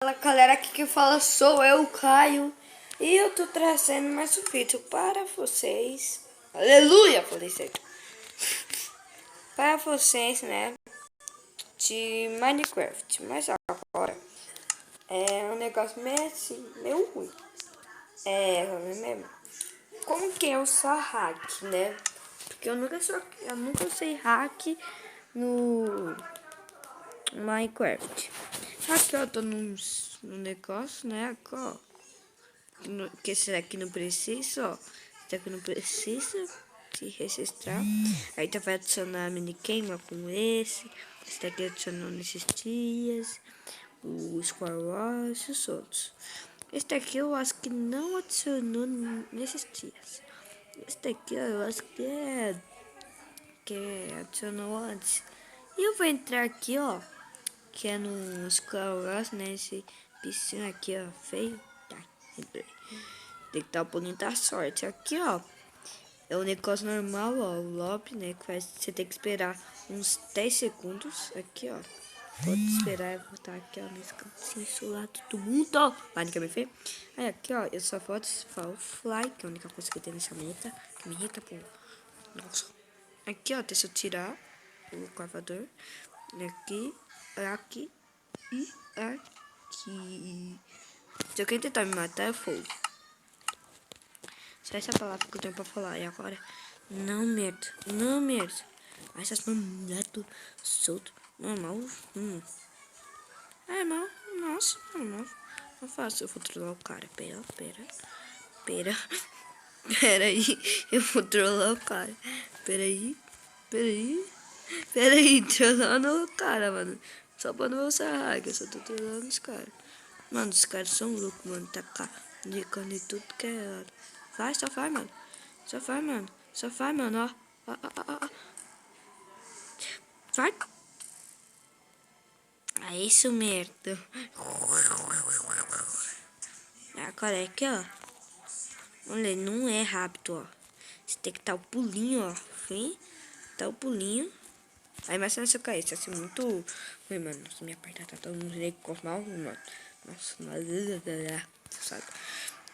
Fala galera, aqui que fala sou eu, Caio, e eu tô trazendo mais um vídeo para vocês. Aleluia, falei certo. Para vocês, né, de Minecraft. Mas agora é um negócio meio assim, meio ruim. Mesmo. Como que é usar hack, né? Porque eu nunca usei hack no Minecraft. Aqui eu tô num negócio, né? Aqui, ó. Que esse daqui não precisa, ó. Esse daqui não precisa se registrar. Aí tu vai adicionar mini queima com esse. Esse daqui adicionou nesses dias. O Square Wars e os outros. Esse daqui eu acho que não adicionou nesses dias. Esse daqui eu acho que adicionou antes. E eu vou entrar aqui, ó. Que é no Square Wars, né? Esse bichinho aqui, ó. Feio. Tá, entrei. Tem que dar o pulinho da sorte. Aqui, ó. É um negócio normal, ó. O lobby, né? Que você tem que esperar uns 10 segundos. Aqui, ó. Pode esperar. Eu vou estar aqui, ó. Nesse cantinho solar. Todo mundo, ó. Vai, não quer me ver? Aí, aqui, ó. Eu só vou Fly, que é a única coisa que tem nessa meta. Que me irrita, pô. Nossa. Aqui, ó. Deixa eu tirar o cavador. Aqui. Aqui. E aqui. Se alguém tentar me matar, eu fogo. Só essa palavra que eu tenho pra falar. E agora? Não, merda. Não, merda. Essas mulheres tudo solto. Normal. É, mal. Nossa, normal. Não faço. Eu vou trollar o cara. Pera. Pera aí. Eu vou trollar o cara. Pera aí. Trollando o cara, mano. Só pra não usar hack. Eu só tô trollando os caras. Mano, os caras são loucos, mano. Tá cá. Indicando e tudo que é hora. Vai, só vai, mano. Só vai, mano, ó. Vai. É isso, merda. Agora é aqui, ó. Olha, não é rápido, ó. Você tem que dar o pulinho, ó. Vem. Dá o pulinho. Aí, mas se eu cair, isso vai ser muito ruim, mano. Nossa, minha perna tá todo mundo com mal, mano. Nossa, sabe?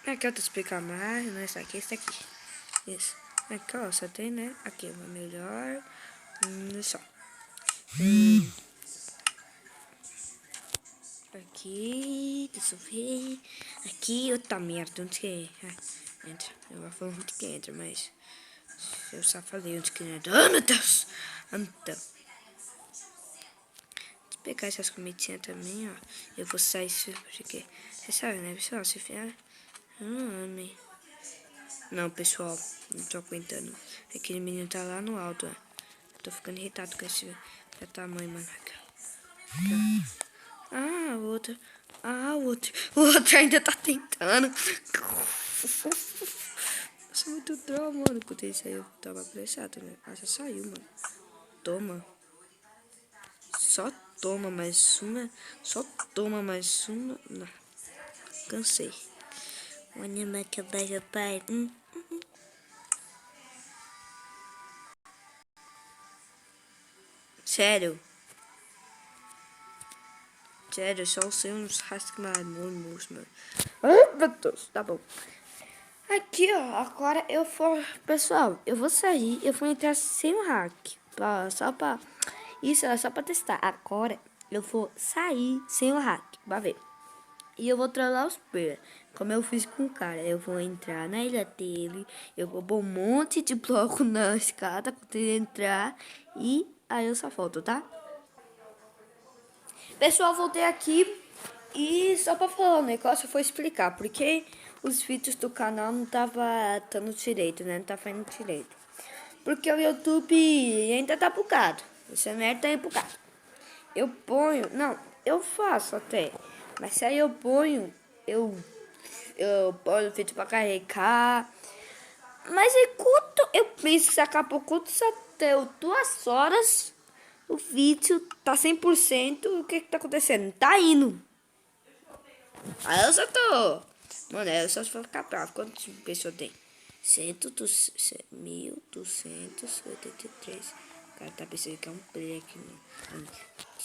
Aqui, ó, te explicar mais, né? Isso aqui. Isso. Aqui, ó, só tem, né? Aqui, uma melhor. Só. Aqui, deixa eu ver. Aqui, outra merda, onde que entra? Eu vou falar onde que entra, mas eu só falei onde que entra. Oh, meu Deus! Então, deixa eu pegar essas comidinhas também, ó. Eu vou sair porque, você sabe, né, pessoal? Se ficar, não, pessoal, não tô aguentando. Aquele menino tá lá no alto, ó. Eu tô ficando irritado com esse tamanho, mano. Ah, o outro. O outro ainda tá tentando. Nossa, muito drama, mano. Quando ele saiu, eu tava apressado, né? Ah, já saiu, mano. Toma. Só toma mais uma. Só toma mais uma. Não. Cansei. Olha, mas que beijo, pai. Sério. Sério, só sei uns rascunhos, mano. Ah, meu Deus, tá bom. Aqui, ó, agora eu vou... Pessoal, eu vou sair, eu vou entrar sem o hack. Isso é só pra testar. Agora eu vou sair sem o hack, pra ver. E eu vou trollar os players, como eu fiz com o cara. Eu vou entrar na ilha dele, eu vou pôr um monte de bloco na escada pra ele entrar. E aí eu só volto, tá? Pessoal, voltei aqui e só pra falar um negócio, eu vou explicar porque os vídeos do canal não tava dando direito, né? Não tá fazendo direito. Porque o YouTube ainda tá bugado. Esse merda tá bugado. Eu ponho, não, eu faço até. Mas se aí eu ponho, eu ponho o vídeo pra carregar. Mas enquanto eu penso que daqui a pouco só deu 2 horas. O vídeo tá 100%. O que tá acontecendo? Tá indo. Aí eu só tô... Mano, eu só vou ficar bravo. Quantas pessoas tem? 1.283. O cara tá pensando que é um play aqui.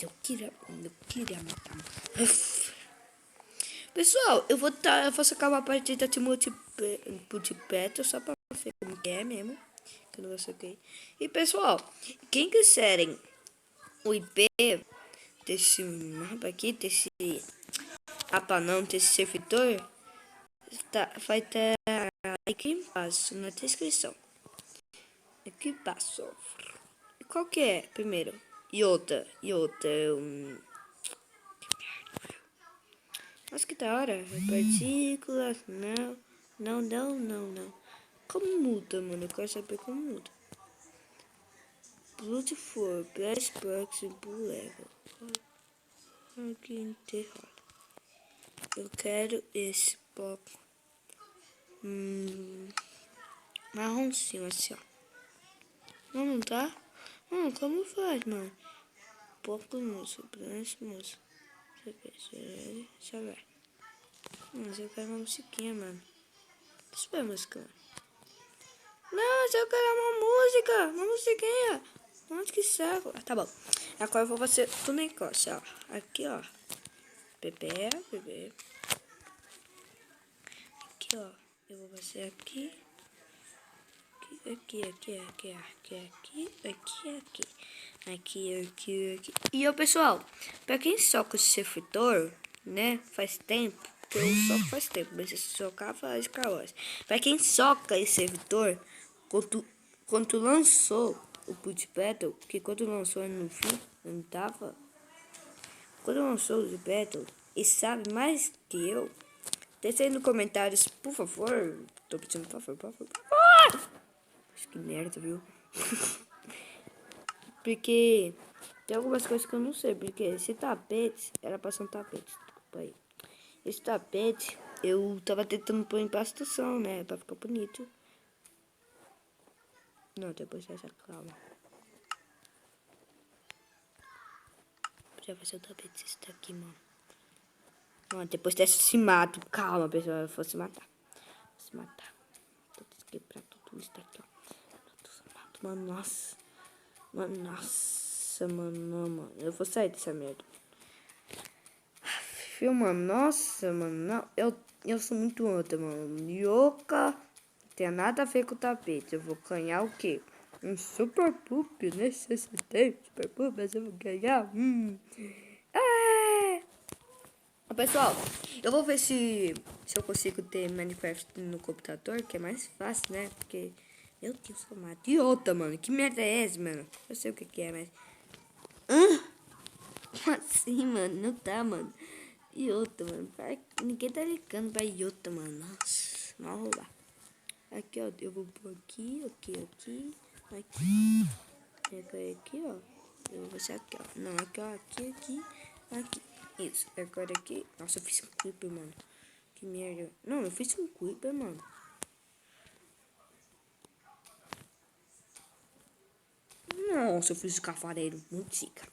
Eu queria matar. Pessoal, eu vou sacar uma partida de multiplayer só pra ver como que é mesmo. Que eu não saquei. E pessoal, quem quiserem o IP desse mapa aqui, desse mapa não, desse servidor, vai estar aqui embaixo na descrição. Aqui embaixo. E qual que é primeiro? Iota. Nossa, que da hora. Partículas. Não. Como muda, mano? Eu quero saber como muda. Blood for Blast Box Blue Level. Aqui enterrado. Eu quero esse bloco. Marronzinho assim, ó. Não tá? Como faz, mano? Pouco moço, Blast moço. Deixa eu ver. Mas eu quero uma musiquinha, mano. Deixa eu ver a música, mano. Não, eu quero uma musiquinha. Onde que saco? Tá bom. Agora eu vou fazer do negócio, ó. Aqui, ó. Bebê. Aqui, ó. Eu vou fazer aqui. Aqui. E ó, pessoal, pra quem soca o servidor, né? Faz tempo. Eu soco faz tempo, mas se socar faz caos. Pra quem soca esse servidor, quando lançou o Put Battle, que quando lançou no fim, não tava. Quando lançou o Battle, e sabe mais que eu, deixa aí nos comentários, por favor. Tô pedindo, por favor. Acho que merda, viu? Porque tem algumas coisas que eu não sei. Porque esse tapete era pra ser um tapete. Desculpa aí. Esse tapete eu tava tentando pôr em pastação, né? Pra ficar bonito. Não, depois dessa calma. Já vai ser o tapete esse daqui, mano. Mano, depois desse se mato. Calma, pessoal. Eu vou se matar. Tô quebrar tudo isso daqui, ó. Mano, nossa. Mano. Eu vou sair dessa merda. Filma, nossa, mano. Não, eu sou muito anta, mano. Yoka. Não tem nada a ver com o tapete. Eu vou ganhar o quê? Um super poop. Necessitei super poop, mas eu vou ganhar. Pessoal, eu vou ver se eu consigo ter Minecraft no computador, que é mais fácil, né? Porque, meu Deus, amado. E outra, mano. Que merda é essa, mano? Eu sei o que é, mas... Como assim, mano? Não tá, mano. E outra, mano. Ninguém tá ligando pra Iota, mano. Nossa, mal roubar. Aqui, ó. Eu vou pôr aqui. Aqui, ó. Eu vou deixar aqui, ó. Não, aqui, ó. Aqui. Isso. Agora aqui. Nossa, eu fiz um creeper, mano. Que merda. Não, eu fiz um creeper, mano. Nossa, eu fiz o cavareiro. Muito zica.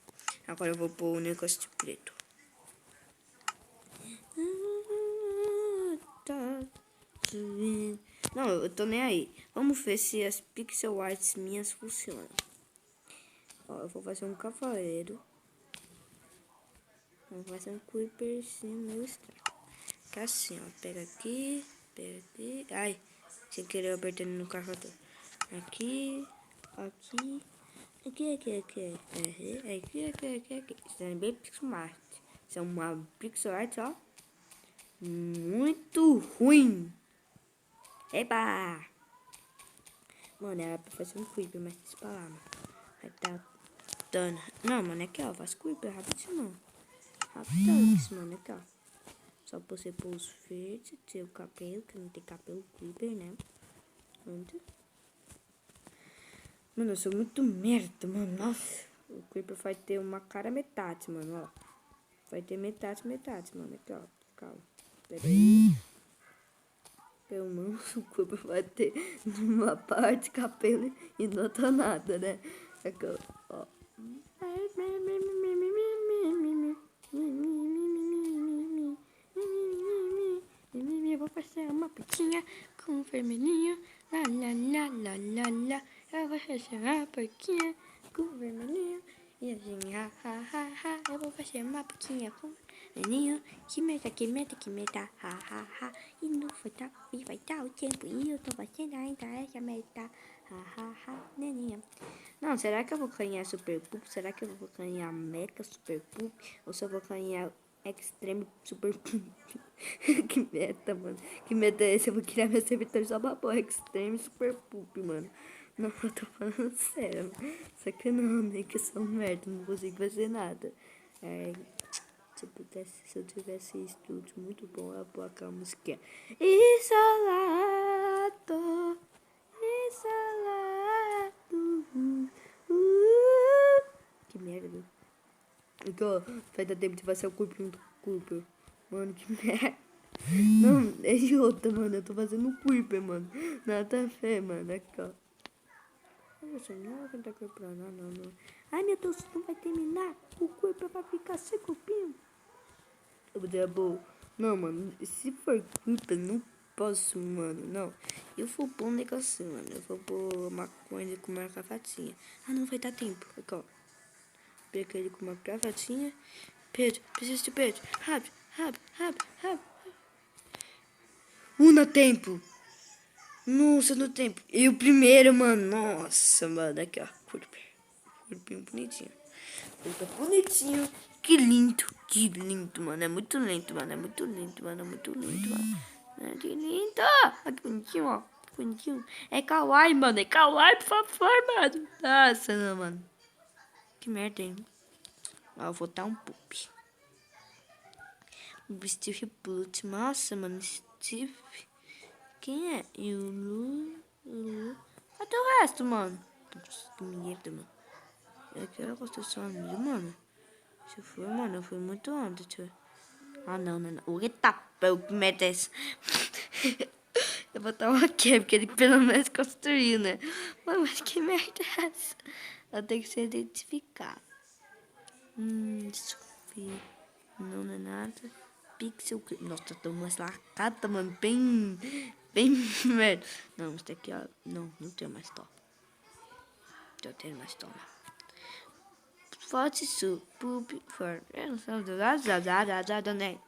Agora eu vou pôr o negócio de preto. Não, eu tô nem aí. Vamos ver se as pixel arts minhas funcionam. Ó, eu vou fazer um cavaleiro. Vou fazer um creeper assim, meio estranho. Tá assim, ó. Pega aqui. Ai, sem querer apertando no carregador. Aqui. Aqui. Isso é bem pixel art. Isso é uma pixel art, ó. Muito ruim. Eba! Mano, era pra fazer um creeper, mas deixa pra lá, mano. Vai tá dando. Não, mano, aqui, ó. Faz creeper rapidinho, mano. Rapidão isso, mano. Aqui, ó. Só pra você pôr os verdes, ter o cabelo, que não tem cabelo creeper, né? Mano, eu sou muito merda, mano. Nossa. O creeper vai ter uma cara metade, mano, ó. Vai ter metade, mano. Aqui, ó. Calma. Pera aí. Pelo menos o creeper vai ter numa parte cabelo e não tá nada, né? Aqui, ó. Eu vou fazer uma porquinha com vermelhinho. Lá. Eu vou fazer uma porquinha com vermelhinho. E assim, ha. Eu vou fazer uma porquinha com Neninho, que meta, ha, ha, ha. E não vai dar o tempo, e eu tô fazendo ainda essa meta, ha, ha, ha, neninha. Não, será que eu vou ganhar Super Poop? Será que eu vou ganhar Mecha Super Poop? Ou só vou ganhar Extreme Super Poop? Que meta, mano. Que meta é esse? Eu vou criar meu servidor só pra pôr Extreme Super Poop, mano. Não, eu tô falando sério. Só que não, né? Que eu sou um merda, não consigo fazer nada. Se eu tivesse estúdio muito bom, eu ia pôr aquela musiquinha. Isolado. Que merda, viu? Então, vai dar tempo de fazer o corpinho do Cooper. Mano, que merda. Não, é idiota, mano. Eu tô fazendo o Cooper, mano. Nada a ver, mano. Aqui, ó. Você não vai cantar Cooper, não. Ai, meu Deus, não vai terminar. O Cooper vai ficar sem corpinho. Eu vou dizer, boa. Não, mano. Se for Cooper, não posso, mano. Não. Eu vou pôr um negócio, mano. Eu vou pôr uma coisa com uma gravatinha. Ah, não vai dar tempo. Aqui, ó. Pega ele com uma gravatinha. Pedro, preciso de Pedro. Rápido. No tempo. Nossa, no tempo. E o primeiro, mano. Nossa, mano. Aqui, ó. Corpinho bonitinho. Bonitinho. Que lindo, mano. É muito lindo, mano. É que lindo. Olha que bonitinho, ó. Bonitinho. É kawaii, mano. É kawaii, por favor, mano. Nossa, não, mano. Que merda, hein? Eu vou dar um poop. O Steve Blut. Nossa, mano. Steve. Quem é? E o Lu. Cadê o resto, mano? Que merda, mano. Eu quero gostar de seu amigo, mano. Se for, mano, eu fui muito alto, tio. Ah, não. Eita, que merda é essa? Eu vou botar um aqui, porque ele pelo menos construiu, né? Mas que merda é essa? Eu tenho que ser identificado. Deixa eu ver. Não é nada. Pixel. Nossa, tô mais lacada, mano. Bem merda. Não, isso daqui, ó. Não tenho mais top. Eu tenho mais top. Forte su. Poop. For. Eu não sei. Né?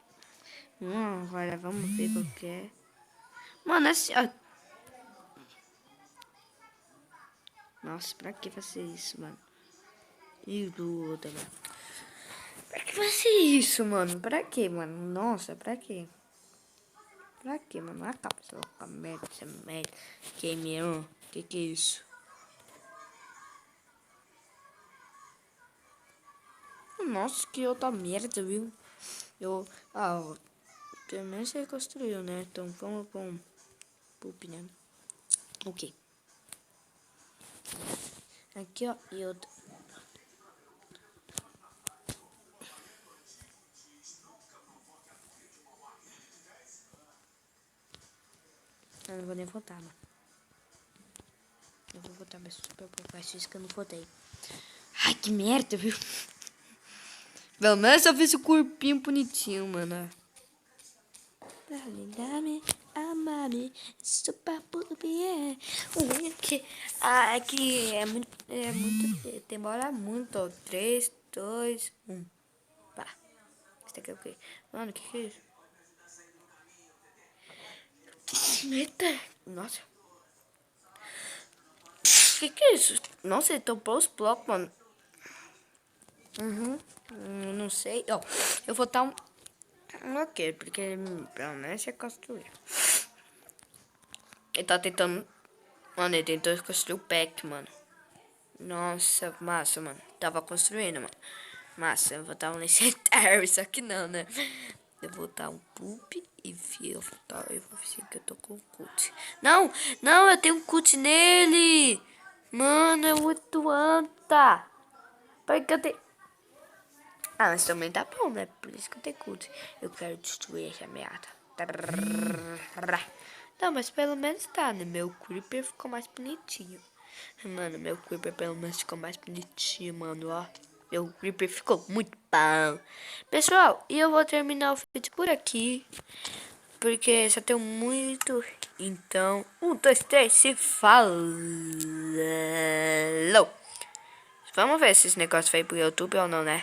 Agora vamos ver qual que é. Mano, assim, ó. Nossa, pra que fazer isso, mano? E o outro, mano. Pra que fazer isso, mano? Pra que, mano? Nossa, pra que? Pra que, mano? Acaba essa louca merda, essa merda. Game 1. Que é isso? Nossa, que outra merda, viu? Pelo menos você construiu, né? Então vamos com um poop, né? Ok. Aqui, ó, e outra. Eu não vou nem votar, mano. Eu vou votar mais super pouco. Acho isso que eu não votei. Ai, que merda, viu? Pelo menos eu fiz o corpinho bonitinho, mano. Dame, amame, super poop, é. É que é muito. Demora muito, ó. 3, 2, 1. Pá. Isso aqui é o quê? Mano, que é isso? Eita! Nossa. Que é isso? Nossa, ele topou os blocos, mano. Não sei. Ó, eu vou dar um. Ok, porque pelo menos é construir. Ele tá tentando. Mano, ele tentou construir o pack, mano. Nossa, massa, mano. Tava construindo, mano. Massa, eu vou dar um legendário, só que não, né? Eu vou dar um poop e eu vou fingir que eu tô com cut. Não, eu tenho um cut nele. Mano, é muito anta. Porque eu tenho. Ah, mas também tá bom, né? Por isso que eu tenho cut. Eu quero destruir essa merda. Não, mas pelo menos tá, né? Meu creeper ficou mais bonitinho. Mano, meu creeper pelo menos ficou mais bonitinho, mano, ó. Meu creeper ficou muito bom. Pessoal, e eu vou terminar o vídeo por aqui. Porque só tenho muito. Então, 1, 2, 3, se falou. Vamos ver se esse negócio vai pro YouTube ou não, né?